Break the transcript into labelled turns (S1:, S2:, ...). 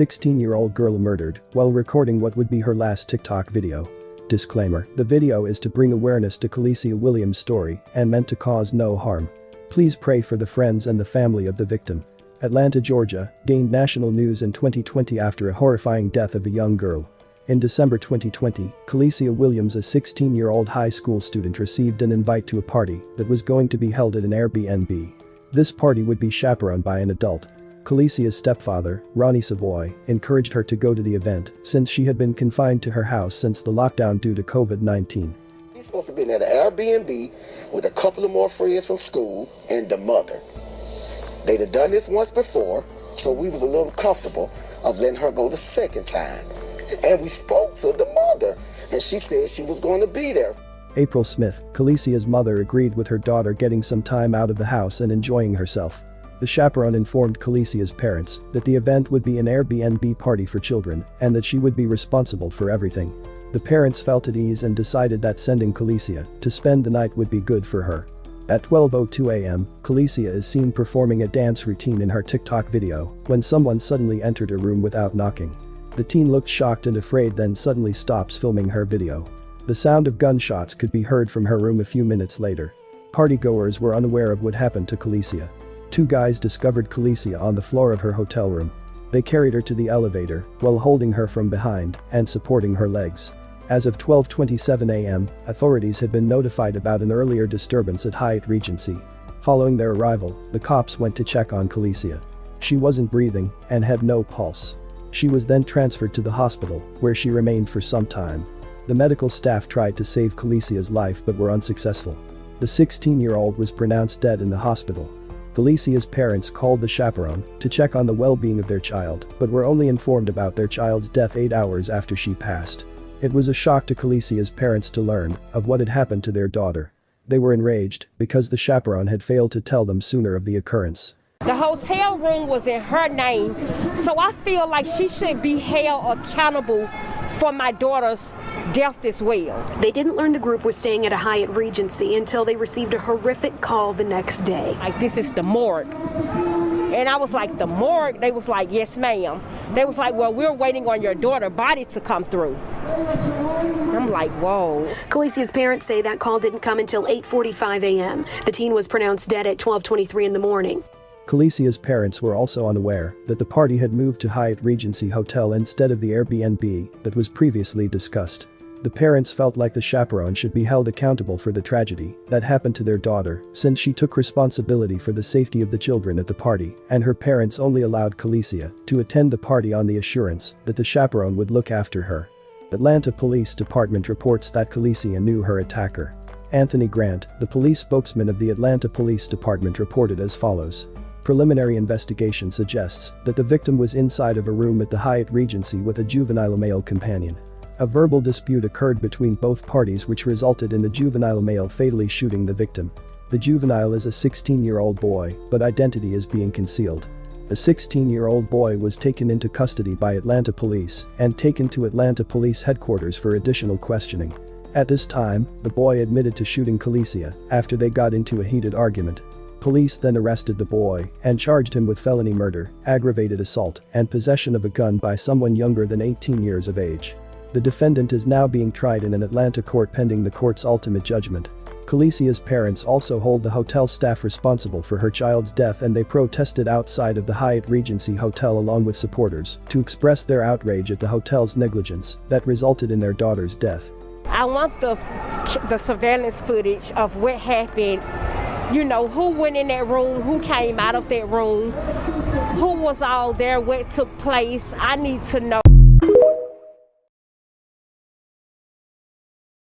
S1: 16-year-old girl murdered while recording what would be her last TikTok video. Disclaimer: the video is to bring awareness to Kalicia Williams' story and meant to cause no harm. Please pray for the friends and the family of the victim. Atlanta, Georgia, gained national news in 2020 after a horrifying death of a young girl. In December 2020, Kalicia Williams, a 16-year-old high school student, received an invite to a party that was going to be held at an Airbnb. This party would be chaperoned by an adult. Kalicia's stepfather, Ronnie Savoy, encouraged her to go to the event since she had been confined to her house since the lockdown due to COVID-19.
S2: He's supposed to be at an Airbnb with a couple of more friends from school and the mother. They'd have done this once before, so we was a little comfortable of letting her go the second time. And we spoke to the mother, and she said she was going to be there.
S1: April Smith, Kalicia's mother, agreed with her daughter getting some time out of the house and enjoying herself. The chaperone informed Kalicia's parents that the event would be an Airbnb party for children and that she would be responsible for everything. The parents felt at ease and decided that sending Kalicia to spend the night would be good for her. At 12:02 a.m., Kalicia is seen performing a dance routine in her TikTok video when someone suddenly entered her room without knocking. The teen looked shocked and afraid, then suddenly stops filming her video. The sound of gunshots could be heard from her room a few minutes later. Partygoers were unaware of what happened to Kalicia. Two guys discovered Kalicia on the floor of her hotel room. They carried her to the elevator while holding her from behind and supporting her legs. As of 12:27 a.m., authorities had been notified about an earlier disturbance at Hyatt Regency. Following their arrival, the cops went to check on Kalicia. She wasn't breathing and had no pulse. She was then transferred to the hospital, where she remained for some time. The medical staff tried to save Kalicia's life but were unsuccessful. The 16-year-old was pronounced dead in the hospital. Kalicia's parents called the chaperone to check on the well-being of their child but were only informed about their child's death 8 hours after she passed. It was a shock to Kalicia's parents to learn of what had happened to their daughter. They were enraged because the chaperone had failed to tell them sooner of the occurrence.
S3: The hotel room was in her name, so I feel like she should be held accountable for my daughter's death as well.
S4: They didn't learn the group was staying at a Hyatt Regency until they received a horrific call the next day.
S3: Like, this is the morgue. And I was like, the morgue? They was like, yes, ma'am. They was like, well, we're waiting on your daughter's body to come through. I'm like, whoa.
S4: Kalicia's parents say that call didn't come until 8:45 a.m. The teen was pronounced dead at 12:23 in the morning.
S1: Kalicia's parents were also unaware that the party had moved to Hyatt Regency Hotel instead of the Airbnb that was previously discussed. The parents felt like the chaperone should be held accountable for the tragedy that happened to their daughter since she took responsibility for the safety of the children at the party, and her parents only allowed Kalicia to attend the party on the assurance that the chaperone would look after her. Atlanta Police Department reports that Kalicia knew her attacker. Anthony Grant, the police spokesman of the Atlanta Police Department, reported as follows. Preliminary investigation suggests that the victim was inside of a room at the Hyatt Regency with a juvenile male companion. A verbal dispute occurred between both parties which resulted in the juvenile male fatally shooting the victim. The juvenile is a 16-year-old boy, but identity is being concealed. The 16-year-old boy was taken into custody by Atlanta police and taken to Atlanta Police Headquarters for additional questioning. At this time, the boy admitted to shooting Kalicia after they got into a heated argument. Police then arrested the boy and charged him with felony murder, aggravated assault, and possession of a gun by someone younger than 18 years of age. The defendant is now being tried in an Atlanta court pending the court's ultimate judgment. Kalicia's parents also hold the hotel staff responsible for her child's death, and they protested outside of the Hyatt Regency Hotel along with supporters to express their outrage at the hotel's negligence that resulted in their daughter's death.
S3: I want the surveillance footage of what happened. You know, who went in that room, who came out of that room, who was all there, what took place. I need to know